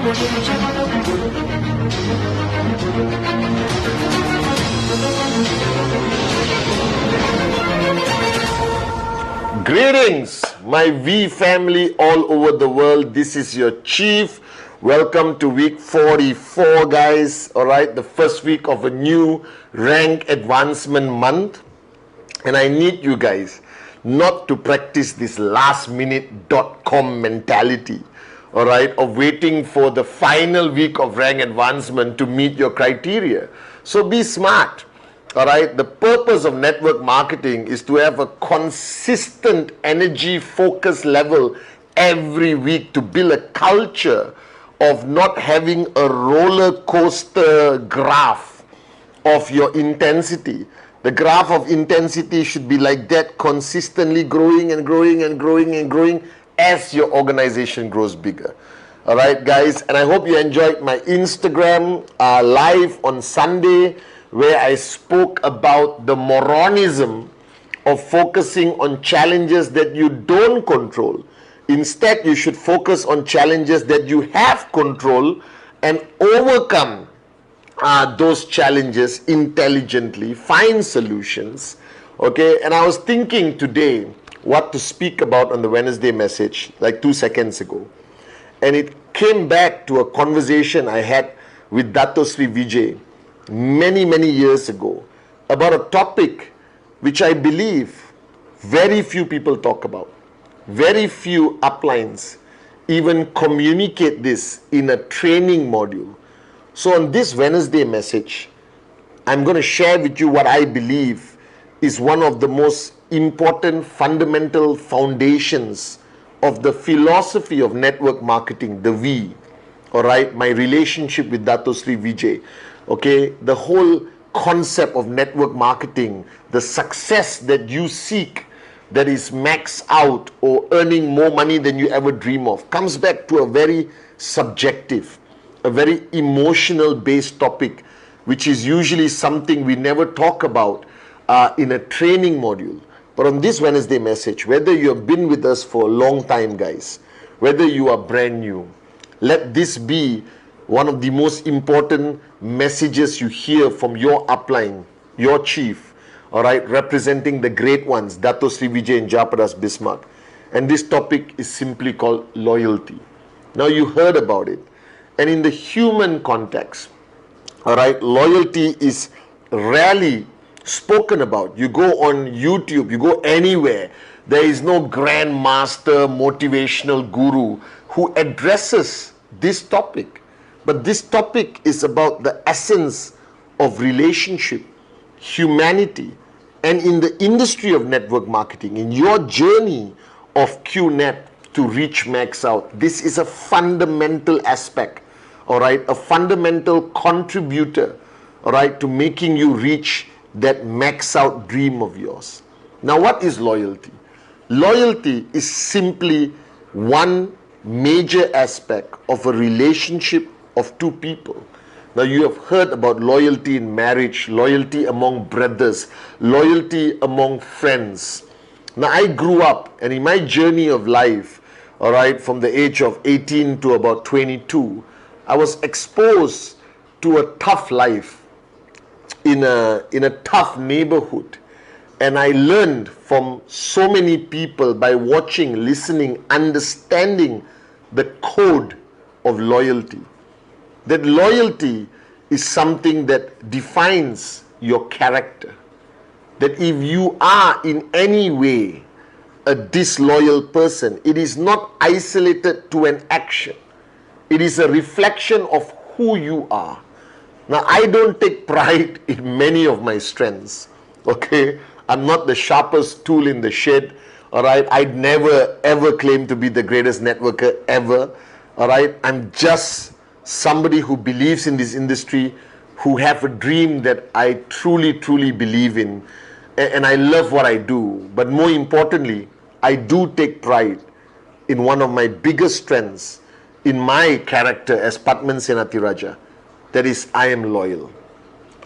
Greetings, my V family all over the world. This is your Chief. Welcome to week 44, guys. All right, the first week of a new rank advancement month. And I need you guys not to practice this last-minute.com mentality, all right, of waiting for the final week of rank advancement to meet your criteria. So be smart. All right, the purpose of network marketing is to have a consistent energy focus level every week to build a culture of not having a roller coaster graph of your intensity. The graph of intensity should be like that, consistently growing and growing and growing and growing as your organization grows bigger. All right, guys, and I hope you enjoyed my Instagram live on Sunday, where I spoke about the moronism of focusing on challenges that you don't control. Instead, you should focus on challenges that you have control and overcome those challenges intelligently, find solutions. Okay, and I was thinking today what to speak about on the Wednesday message, like 2 seconds ago. And it came back to a conversation I had with Dato Sri Vijay many years ago about a topic which I believe very few people talk about. Very few uplines even communicate this in a training module. So on this Wednesday message, I'm going to share with you what I believe is one of the most important fundamental foundations of the philosophy of network marketing, the V. All right, my relationship with Dato Sri Vijay. Okay, the whole concept of network marketing, the success that you seek that is max out or earning more money than you ever dream of, comes back to a very subjective, a very emotional based topic, which is usually something we never talk about in a training module. But on this Wednesday message, whether you have been with us for a long time, guys, whether you are brand new, let this be one of the most important messages you hear from your upline, your chief, all right, representing the great ones, Dato Sri Vijay and Japadas Bismarck. And this topic is simply called loyalty. Now, you heard about it. And in the human context, all right, loyalty is rarely spoken about. You go on YouTube, you go anywhere, there is no grandmaster motivational guru who addresses this topic. But this topic is about the essence of relationship, humanity, and in the industry of network marketing, in your journey of Qnet to reach max out, this is a fundamental aspect, all right, a fundamental contributor, all right, to making you reach that max out dream of yours. Now, what is loyalty? Loyalty is simply one major aspect of a relationship of two people. Now, you have heard about loyalty in marriage, loyalty among brothers, loyalty among friends. Now, I grew up, and in my journey of life, all right, from the age of 18 to about 22, I was exposed to a tough life in a tough neighborhood. And I learned from so many people by watching, listening, understanding the code of loyalty. That loyalty is something that defines your character. That if you are in any way a disloyal person, it is not isolated to an action. It is a reflection of who you are. Now, I don't take pride in many of my strengths, okay? I'm not the sharpest tool in the shed, all right? I'd never ever claim to be the greatest networker ever, all right? I'm just somebody who believes in this industry, who have a dream that I truly believe in, and I love what I do. But more importantly, I do take pride in one of my biggest strengths in my character as Pathman Senathirajah. That is, I am loyal.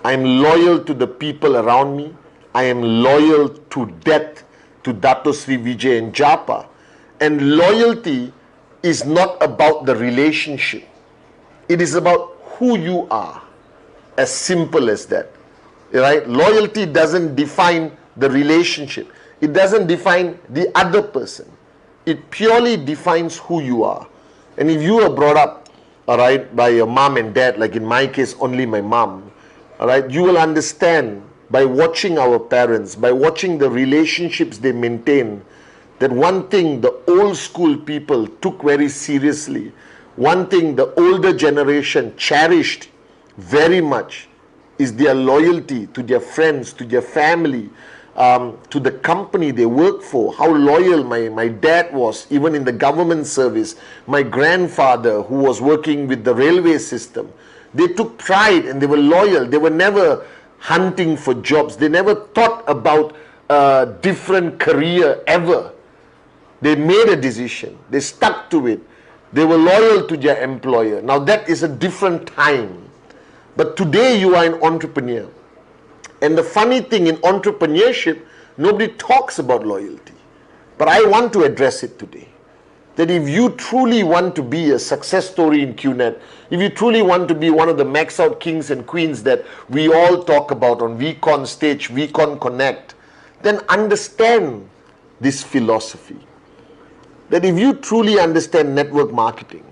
I am loyal to the people around me. I am loyal to death to Dato Sri Vijay and Japa. And loyalty is not about the relationship. It is about who you are. As simple as that. Right? Loyalty doesn't define the relationship. It doesn't define the other person. It purely defines who you are. And if you are brought up, all right, by your mom and dad, like in my case, only my mom, all right, you will understand by watching our parents, by watching the relationships they maintain, that one thing the old school people took very seriously, one thing the older generation cherished very much, is their loyalty to their friends, to their family, to the company they work for. How loyal my dad was, even in the government service. My grandfather, who was working with the railway system, they took pride and they were loyal. They were never hunting for jobs. They never thought about a different career ever. They made a decision. They stuck to it. They were loyal to their employer. Now that is a different time. But today you are an entrepreneur. And the funny thing in entrepreneurship, nobody talks about loyalty. But I want to address it today. That if you truly want to be a success story in Qnet, if you truly want to be one of the max out kings and queens that we all talk about on VCon stage, VCon Connect, then understand this philosophy. That if you truly understand network marketing,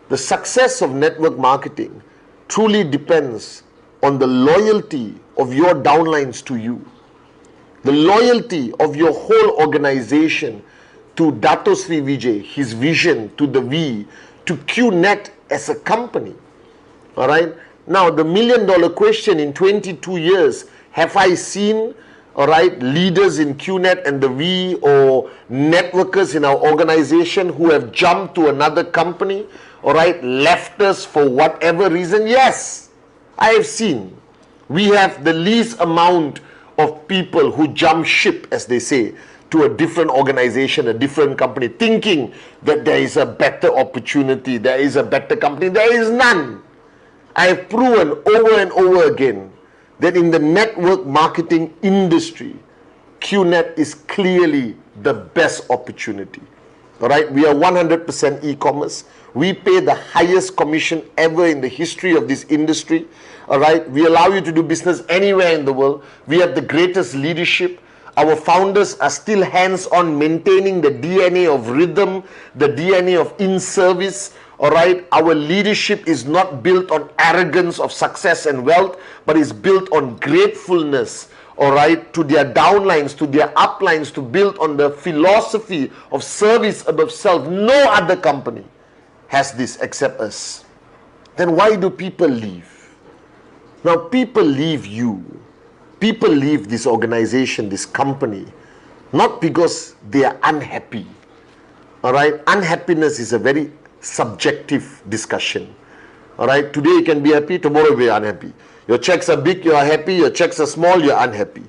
the success of network marketing truly depends on the loyalty of your downlines to you, the loyalty of your whole organization to Dato Sri Vijay, his vision, to the V, to Qnet as a company. All right. Now, the $1 million question: in 22 years, have I seen, all right, leaders in Qnet and the V or networkers in our organization who have jumped to another company, all right, left us for whatever reason? Yes, I have seen. We have the least amount of people who jump ship, as they say, to a different organization, a different company, thinking that there is a better opportunity, there is a better company. There is none. I have proven over and over again that in the network marketing industry, Qnet is clearly the best opportunity. All right, we are 100% e-commerce. We pay the highest commission ever in the history of this industry. All right, we allow you to do business anywhere in the world. We have the greatest leadership. Our founders are still hands-on, maintaining the DNA of rhythm, the DNA of in-service. All right, our leadership is not built on arrogance of success and wealth, but is built on gratefulness, all right, to their downlines, to their uplines, to build on the philosophy of service above self. No other company has this except us. Then why do people leave? Now, people leave you. People leave this organization, this company, not because they are unhappy. All right, unhappiness is a very subjective discussion. All right, today you can be happy, tomorrow you will be unhappy. Your checks are big, you are happy. Your checks are small, you are unhappy.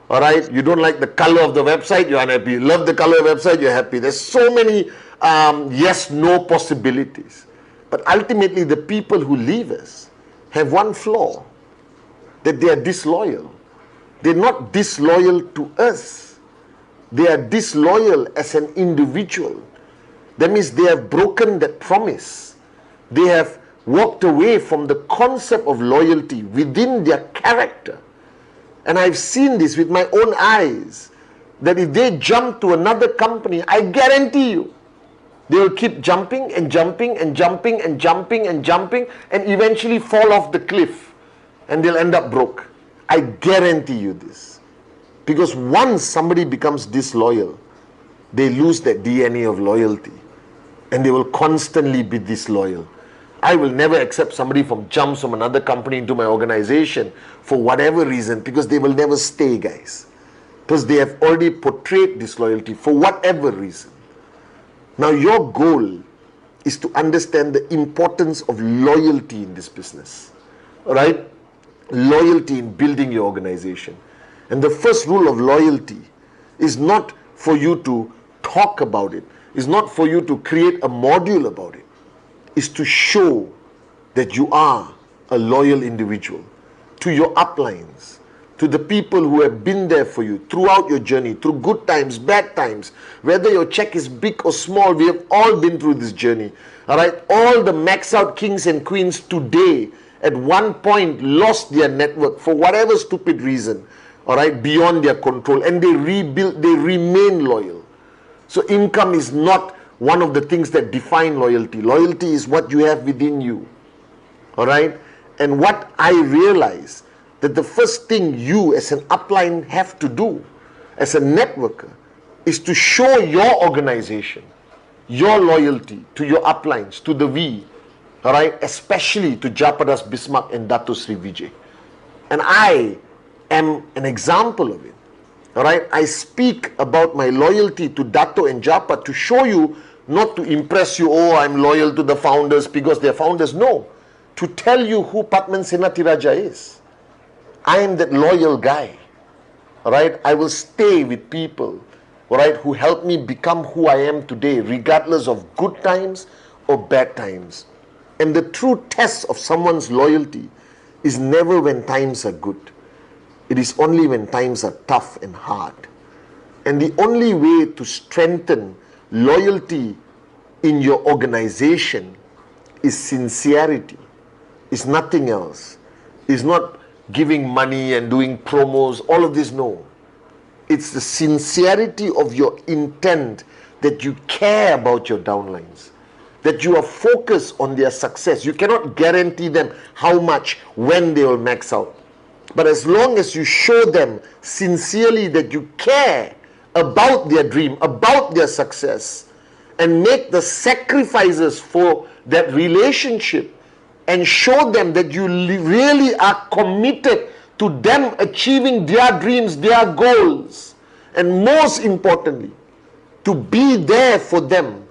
All right, you don't like the color of the website, you are unhappy. You love the color of the website, you're happy. There's so many yes, no possibilities. But ultimately, the people who leave us have one flaw, that they are disloyal. They're not disloyal to us. They are disloyal as an individual. That means they have broken that promise. They have walked away from the concept of loyalty within their character. And I've seen this with my own eyes, that if they jump to another company, I guarantee you, they will keep jumping and jumping and jumping and jumping and jumping and eventually fall off the cliff and they'll end up broke. I guarantee you this. Because once somebody becomes disloyal, they lose that DNA of loyalty and they will constantly be disloyal. I will never accept somebody jumps from another company into my organization for whatever reason, because they will never stay, guys. Because they have already portrayed disloyalty for whatever reason. Now your goal is to understand the importance of loyalty in this business. All right? Loyalty in building your organization. And the first rule of loyalty is not for you to talk about it. It's not for you to create a module about it. It's to show that you are a loyal individual to your uplines, to the people who have been there for you throughout your journey, through good times, bad times, whether your check is big or small, we have all been through this journey. All right, all the max out kings and queens today at one point lost their network for whatever stupid reason, all right, beyond their control, and they rebuilt, they remain loyal. So income is not one of the things that define loyalty. Loyalty is what you have within you, all right? And what I realize, that the first thing you as an upline have to do as a networker is to show your organization, your loyalty to your uplines, to the V, all right, especially to Japadas Bismarck and Dato Sri Vijay. And I am an example of it. All right, I speak about my loyalty to Dato and Japa to show you, not to impress you, oh, I'm loyal to the founders because they're founders. No, to tell you who Pathman Senathirajah is. I am that loyal guy. All right, I will stay with people, all right, who help me become who I am today, regardless of good times or bad times. And the true test of someone's loyalty is never when times are good. It is only when times are tough and hard. And the only way to strengthen loyalty in your organization is sincerity, is nothing else. Is not giving money and doing promos, all of this, no. It's the sincerity of your intent, that you care about your downlines, that you are focused on their success. You cannot guarantee them how much, when they will max out. But as long as you show them sincerely that you care about their dream, about their success, and make the sacrifices for that relationship, and show them that you really are committed to them achieving their dreams, their goals, and most importantly, to be there for them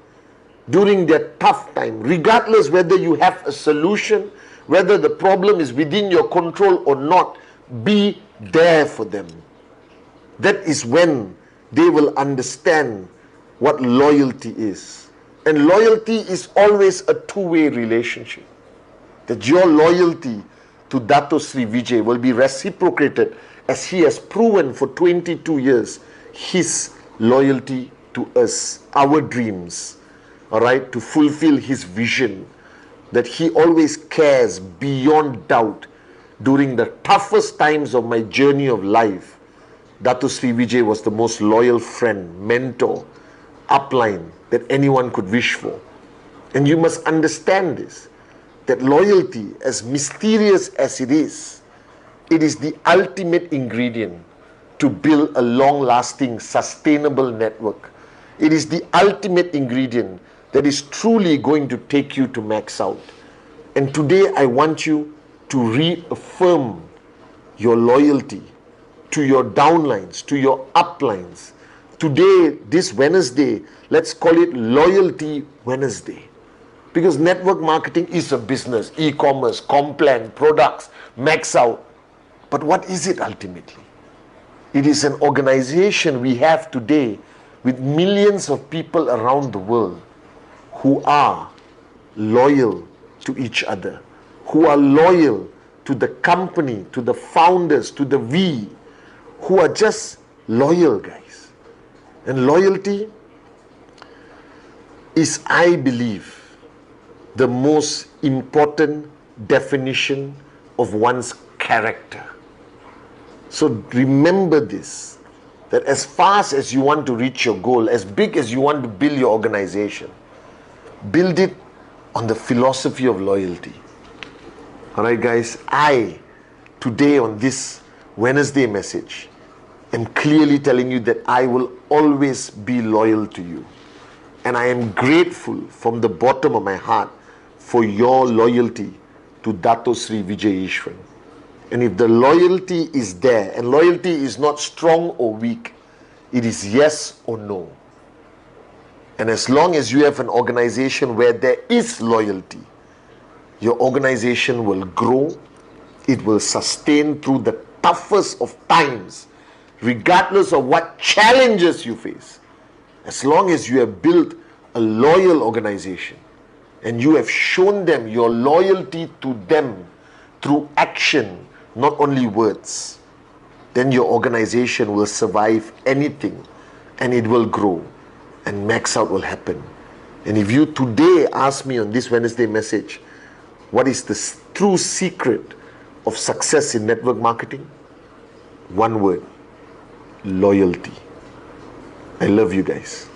during their tough time, regardless whether you have a solution, whether the problem is within your control or not. Be there for them. That is when they will understand what loyalty is. And loyalty is always a two-way relationship. That your loyalty to Dato Sri Vijay will be reciprocated, as he has proven for 22 years his loyalty to us, our dreams, all right, to fulfill his vision, that he always cares beyond doubt. During the toughest times of my journey of life, Dato Sri Vijay was the most loyal friend, mentor, upline that anyone could wish for. And you must understand this, that loyalty, as mysterious as it is the ultimate ingredient to build a long-lasting, sustainable network. It is the ultimate ingredient that is truly going to take you to max out. And today I want you to reaffirm your loyalty to your downlines, to your uplines. Today, this Wednesday, let's call it Loyalty Wednesday. Because network marketing is a business, e-commerce, Complan, products, max out. But what is it ultimately? It is an organization we have today with millions of people around the world who are loyal to each other, who are loyal to the company, to the founders, to the V, who are just loyal guys. And loyalty is, I believe, the most important definition of one's character. So remember this, that as fast as you want to reach your goal, as big as you want to build your organization, build it on the philosophy of loyalty. Alright guys, I, today on this Wednesday message, am clearly telling you that I will always be loyal to you. And I am grateful from the bottom of my heart for your loyalty to Dato Sri Vijay Ishwan. And if the loyalty is there, and loyalty is not strong or weak, it is yes or no. And as long as you have an organization where there is loyalty, your organization will grow, it will sustain through the toughest of times, regardless of what challenges you face. As long as you have built a loyal organization and you have shown them your loyalty to them through action, not only words, then your organization will survive anything and it will grow and max out will happen. And if you today ask me on this Wednesday message, what is the true secret of success in network marketing? One word: loyalty. I love you guys.